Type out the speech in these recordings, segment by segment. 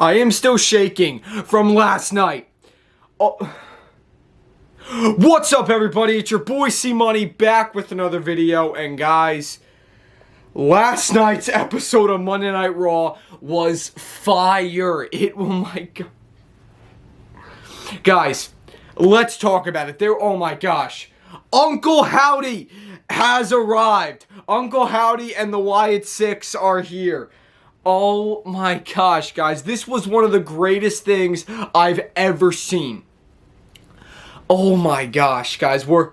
I am still shaking from last night. Oh. What's up, everybody? It's your boy C-Money back with another video. And guys, last night's episode of Monday Night Raw was fire. Oh my god. Guys, let's talk about it. Oh my gosh. Uncle Howdy has arrived. Uncle Howdy and the Wyatt Six are here. Oh my gosh, guys. This was one of the greatest things I've ever seen. Oh my gosh, guys. We're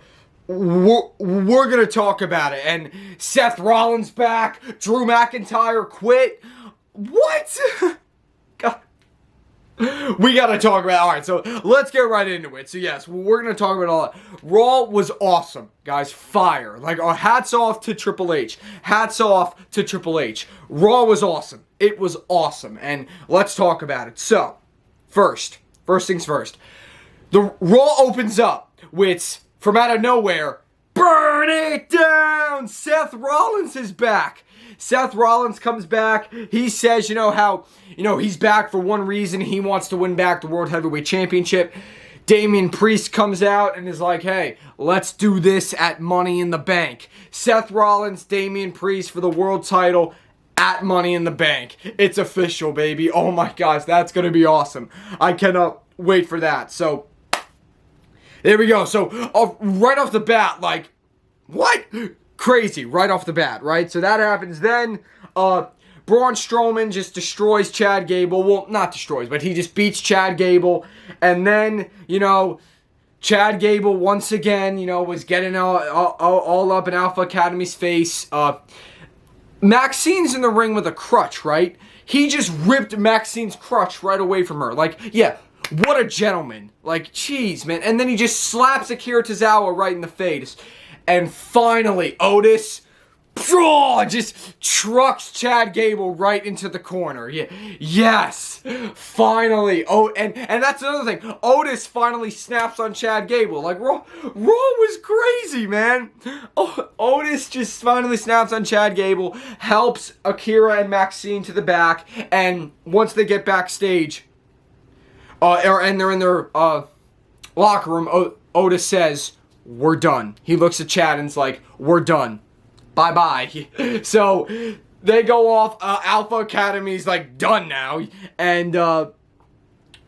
gonna talk about it. And Seth Rollins back. Drew McIntyre quit. What? God. We gotta talk about it. Alright, so let's get right into it. So yes, we're gonna talk about all that. Raw was awesome, guys. Fire. Like, hats off to Triple H. Hats off to Triple H. Raw was awesome. It was awesome. And let's talk about it. So, first things first. The Raw opens up with, from out of nowhere, burn it down! Seth Rollins is back. Seth Rollins comes back. He says, he's back for one reason. He wants to win back the World Heavyweight Championship. Damian Priest comes out and is like, hey, let's do this at Money in the Bank. Seth Rollins, Damian Priest for the world title at Money in the Bank. It's official, baby. Oh my gosh, that's going to be awesome. I cannot wait for that. So, there we go. So, right off the bat, like, what? Crazy, right off the bat, right? So that happens. Then, Braun Strowman just destroys Chad Gable. Well, not destroys, but he just beats Chad Gable. And then, Chad Gable once again, was getting all up in Alpha Academy's face. Maxine's in the ring with a crutch, right? He just ripped Maxine's crutch right away from her. Like, yeah. What a gentleman. Like, jeez, man. And then he just slaps Akira Tozawa right in the face. And finally, Otis just trucks Chad Gable right into the corner. Yeah, yes, finally. Oh, and that's another thing. Otis finally snaps on Chad Gable. Like, Raw was crazy, man. Oh, Otis just finally snaps on Chad Gable, helps Akira and Maxine to the back, and once they get backstage, and they're in their locker room, Otis says, we're done. He looks at Chad and is like, we're done. Bye-bye. So, they go off. Alpha Academy's like, done now. And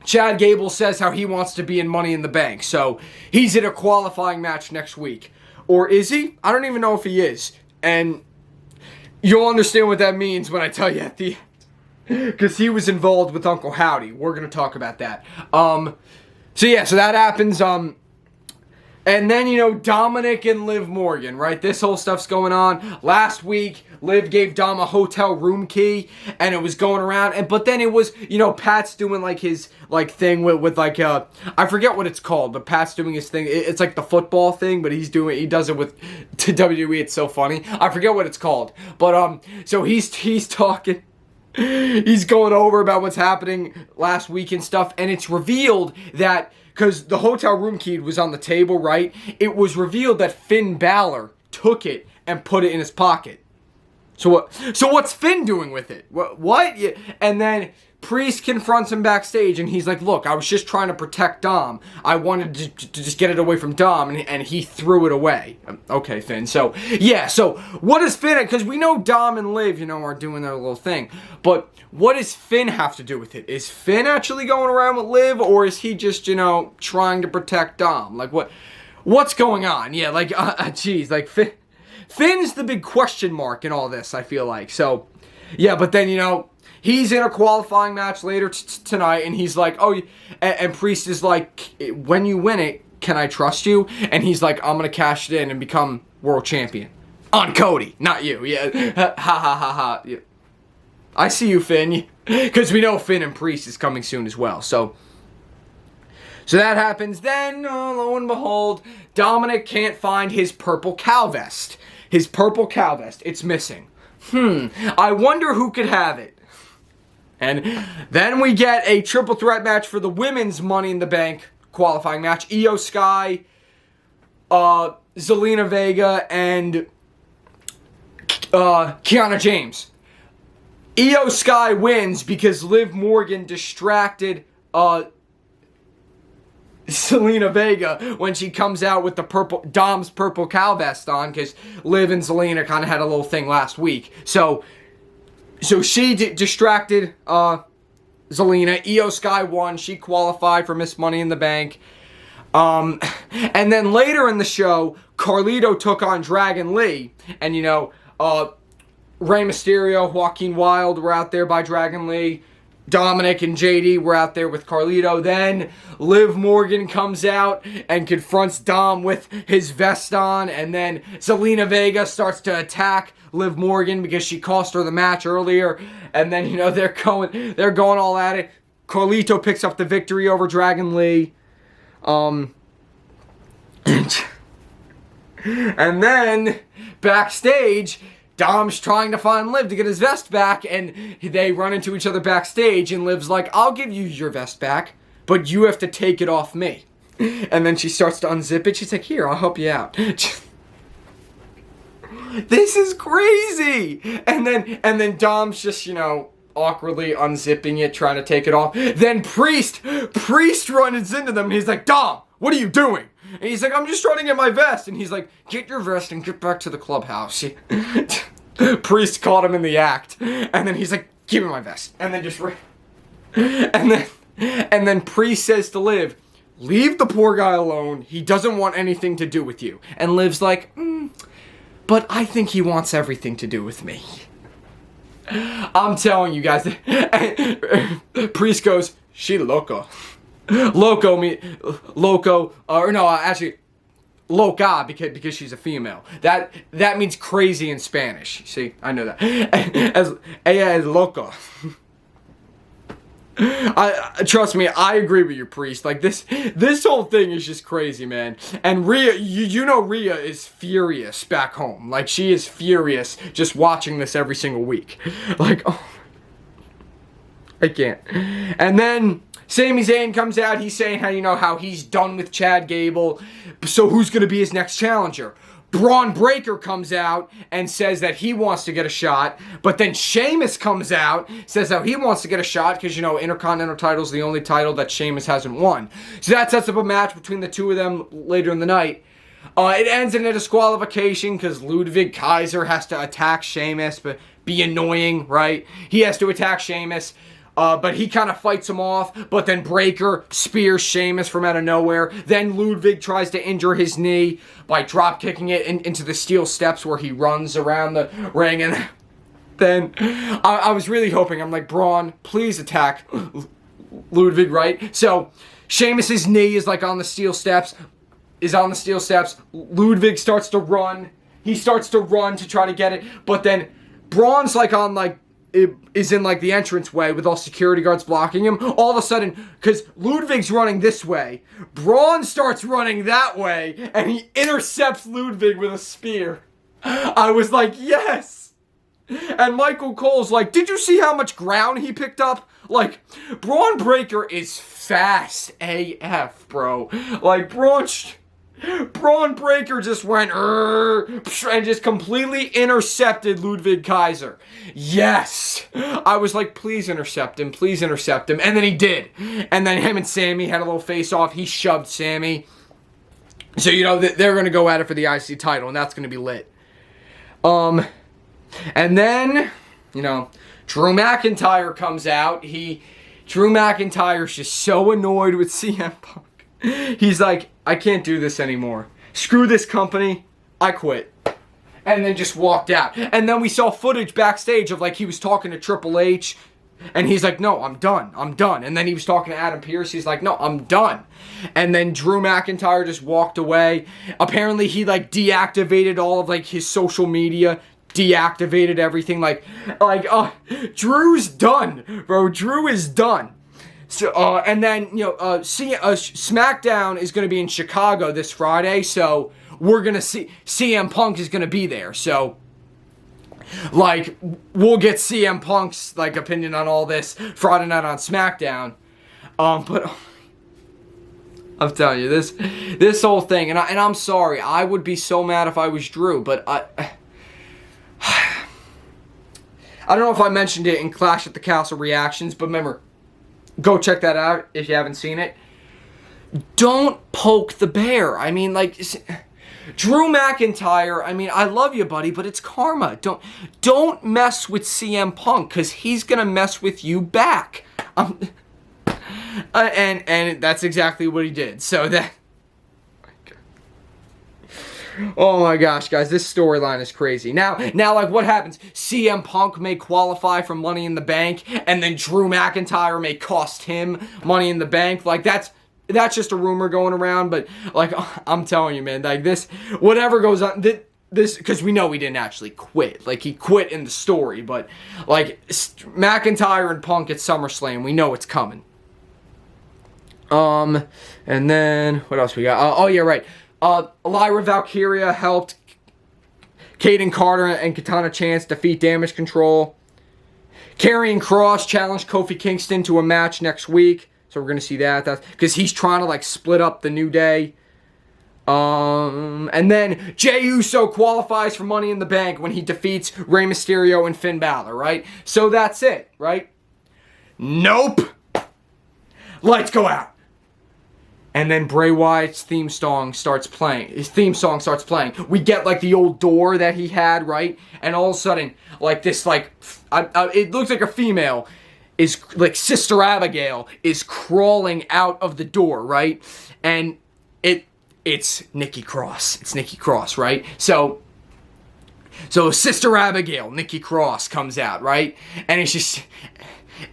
Chad Gable says how he wants to be in Money in the Bank. So, he's in a qualifying match next week. Or is he? I don't even know if he is. And you'll understand what that means when I tell you at the end. Because he was involved with Uncle Howdy. We're going to talk about that. So that happens. And then, Dominic and Liv Morgan, right? This whole stuff's going on. Last week, Liv gave Dom a hotel room key, and it was going around. But then it was, Pat's doing, like, his, like, thing with like, I forget what it's called, but Pat's doing his thing. It's like the football thing, but he does it with, to WWE. It's so funny. I forget what it's called. But, so he's talking. He's going over about what's happening last week and stuff, and it's revealed that, because the hotel room key was on the table, right? It was revealed that Finn Balor took it and put it in his pocket. So what's Finn doing with it? What? Yeah. And then Priest confronts him backstage, and he's like, look, I was just trying to protect Dom. I wanted to just get it away from Dom, and he threw it away. Okay, Finn. So, yeah, so what does Finn, because we know Dom and Liv, are doing their little thing, but what does Finn have to do with it? Is Finn actually going around with Liv, or is he just, trying to protect Dom? Like, what's going on? Yeah, like, geez, like, Finn's the big question mark in all this, I feel like. So, yeah, but then, he's in a qualifying match later tonight, and he's like, oh, and Priest is like, when you win it, can I trust you? And he's like, I'm going to cash it in and become world champion. On Cody, not you. Yeah, ha ha ha ha. Yeah. I see you, Finn. Because we know Finn and Priest is coming soon as well. So that happens. Then, lo and behold, Dominic can't find his purple cow vest. His purple cow vest. It's missing. I wonder who could have it. And then we get a triple threat match for the women's Money in the Bank qualifying match. Io Sky, Zelina Vega, and Kiana James. Io Sky wins because Liv Morgan distracted Zelina Vega when she comes out with the Dom's purple cow vest on, because Liv and Zelina kind of had a little thing last week. So she distracted Zelina. Io Sky won. She qualified for Miss Money in the Bank. And then later in the show, Carlito took on Dragon Lee, and Rey Mysterio, Joaquin Wilde were out there by Dragon Lee. Dominic and JD were out there with Carlito. Then Liv Morgan comes out and confronts Dom with his vest on. And then Zelina Vega starts to attack Liv Morgan because she cost her the match earlier. And then, they're going all at it. Carlito picks up the victory over Dragon Lee. And then backstage, Dom's trying to find Liv to get his vest back, and they run into each other backstage, and Liv's like, I'll give you your vest back, but you have to take it off me. And then she starts to unzip it. She's like, here, I'll help you out. This is crazy. And then Dom's just, awkwardly unzipping it, trying to take it off. Then Priest runs into them, and he's like, Dom, what are you doing? And he's like, I'm just trying to get my vest. And he's like, get your vest and get back to the clubhouse. Priest caught him in the act. And then he's like, give me my vest. And then and then Priest says to Liv, leave the poor guy alone. He doesn't want anything to do with you. And Liv's like, but I think he wants everything to do with me. I'm telling you guys. Priest goes, she loco. Loco, loca, because she's a female. That means crazy in Spanish. See, I know that. Ella es loco. Trust me, I agree with you, Priest. Like, this whole thing is just crazy, man. And Rhea, Rhea is furious back home. Like, she is furious just watching this every single week. Like, oh, I can't. And then Sami Zayn comes out. He's saying how he's done with Chad Gable. So who's going to be his next challenger? Braun Breaker comes out and says that he wants to get a shot. But then Sheamus comes out, says how he wants to get a shot because, Intercontinental title is the only title that Sheamus hasn't won. So that sets up a match between the two of them later in the night. It ends in a disqualification because Ludwig Kaiser has to attack Sheamus, but be annoying, right? He has to attack Sheamus. But he kind of fights him off, but then Breaker spears Sheamus from out of nowhere. Then Ludwig tries to injure his knee by drop kicking it into the steel steps where he runs around the ring. And then I was really hoping, I'm like, Braun, please attack Ludwig, right? So Sheamus's knee is on the steel steps. Ludwig starts to run. He starts to run to try to get it, but then Braun's is in the entranceway with all security guards blocking him. All of a sudden, because Ludwig's running this way, Braun starts running that way, and he intercepts Ludwig with a spear. I was like, yes! And Michael Cole's like, did you see how much ground he picked up? Braun Breaker is fast AF, bro. Braun Breaker just went and just completely intercepted Ludwig Kaiser. Yes! I was like, please intercept him. And then he did. And then him and Sammy had a little face-off. He shoved Sammy. So, they're going to go at it for the IC title, and that's going to be lit. And then, Drew McIntyre comes out. Drew McIntyre's just so annoyed with CM Punk. He's like, I can't do this anymore. Screw this company. I quit. And then just walked out. And then we saw footage backstage of he was talking to Triple H. And he's like, no, I'm done. And then he was talking to Adam Pearce. He's like, no, I'm done. And then Drew McIntyre just walked away. Apparently he deactivated all of his social media. Deactivated everything. Drew's done, bro. Drew is done. So, and then, SmackDown is going to be in Chicago this Friday, so we're going to see CM Punk is going to be there. So, we'll get CM Punk's, opinion on all this Friday night on SmackDown. But I'm telling you, this whole thing, and I'm sorry, I would be so mad if I was Drew, but I don't know if I mentioned it in Clash at the Castle reactions, but remember, go check that out if you haven't seen it. Don't poke the bear. I mean, like, Drew McIntyre, I mean, I love you, buddy, but it's karma. Don't mess with CM Punk, because he's going to mess with you back. And that's exactly what he did. So that... Oh my gosh, guys, this storyline is crazy. Now, like, what happens? CM Punk may qualify for Money in the Bank, and then Drew McIntyre may cost him Money in the Bank. Like, that's just a rumor going around, but, like, I'm telling you, man, like, this, whatever goes on, this, because we know he didn't actually quit. Like, he quit in the story, but, like, McIntyre and Punk at SummerSlam, we know it's coming. And then, what else we got? Oh, yeah, right. Lyra Valkyria helped Kaden Carter and Katana Chance defeat Damage Control. Karrion Kross challenged Kofi Kingston to a match next week. So we're going to see that. That's because he's trying to, like, split up the New Day. And then Jey Uso qualifies for Money in the Bank when he defeats Rey Mysterio and Finn Balor, right? So that's it, right? Nope. Lights go out. And then Bray Wyatt's theme song starts playing. We get, like, the old door that he had, right? And all of a sudden, like, this, like, it looks like a female is, like, Sister Abigail is crawling out of the door, right? And it's Nikki Cross. It's Nikki Cross, right? So Sister Abigail, Nikki Cross, comes out, right? And it's just...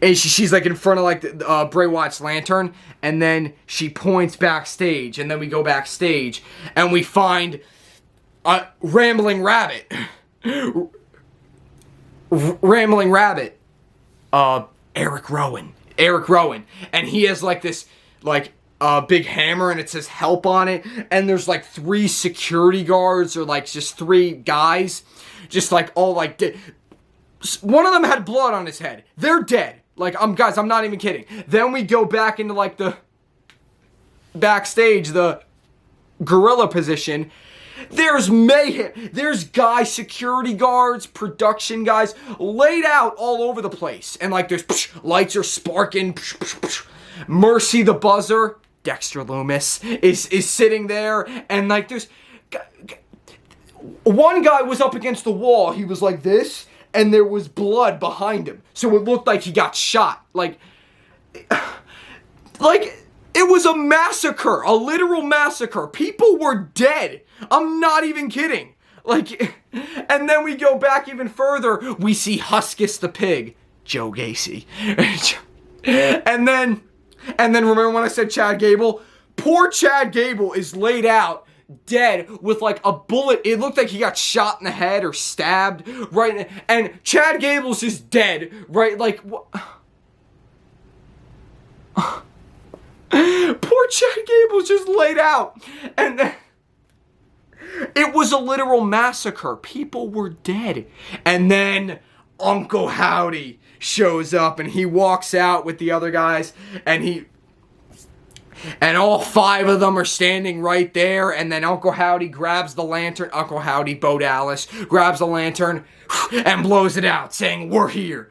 And she's like in front of like Bray Wyatt's lantern, and then she points backstage, and then we go backstage, and we find a Rambling Rabbit, Eric Rowan, and he has like this like big hammer, and it says help on it, and there's like 3 security guards or like just 3 guys, just like all like. One of them had blood on his head. They're dead. Like, guys, I'm not even kidding. Then we go back into, like, the backstage, the gorilla position. There's mayhem. There's guys, security guards, production guys, laid out all over the place. And, like, there's lights are sparking. Mercy the Buzzer, Dexter Lumis, is sitting there. And, like, there's... One guy was up against the wall. He was like this. And there was blood behind him. So it looked like he got shot. Like, it was a massacre. A literal massacre. People were dead. I'm not even kidding. Like, and then we go back even further. We see Huskus the Pig. Joe Gacy. And then remember when I said Chad Gable? Poor Chad Gable is laid out. Dead with like a bullet. It looked like he got shot in the head or stabbed, right? And Chad Gable's just dead, right? Like, poor Chad Gable's just laid out. And it was a literal massacre. People were dead. And then Uncle Howdy shows up and he walks out with the other guys, and all 5 of them are standing right there, and then Uncle Howdy grabs the lantern. Uncle Howdy, Bo Dallas, grabs the lantern and blows it out, saying, "We're here."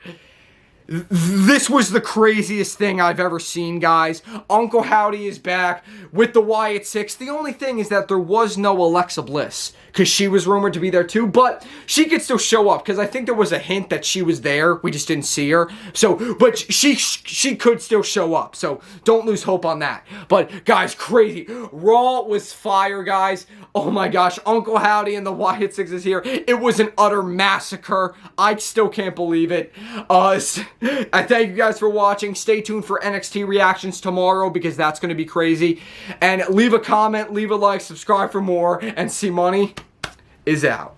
This was the craziest thing I've ever seen, guys. Uncle Howdy is back with the Wyatt Six. The only thing is that there was no Alexa Bliss, because she was rumored to be there too, but she could still show up, because I think there was a hint that she was there. We just didn't see her. So, but she could still show up, so don't lose hope on that. But, guys, crazy. Raw was fire, guys. Oh my gosh, Uncle Howdy and the Wyatt Six is here. It was an utter massacre. I still can't believe it. I thank you guys for watching. Stay tuned for NXT reactions tomorrow, because that's going to be crazy. And leave a comment, leave a like, subscribe for more, and C Money is out.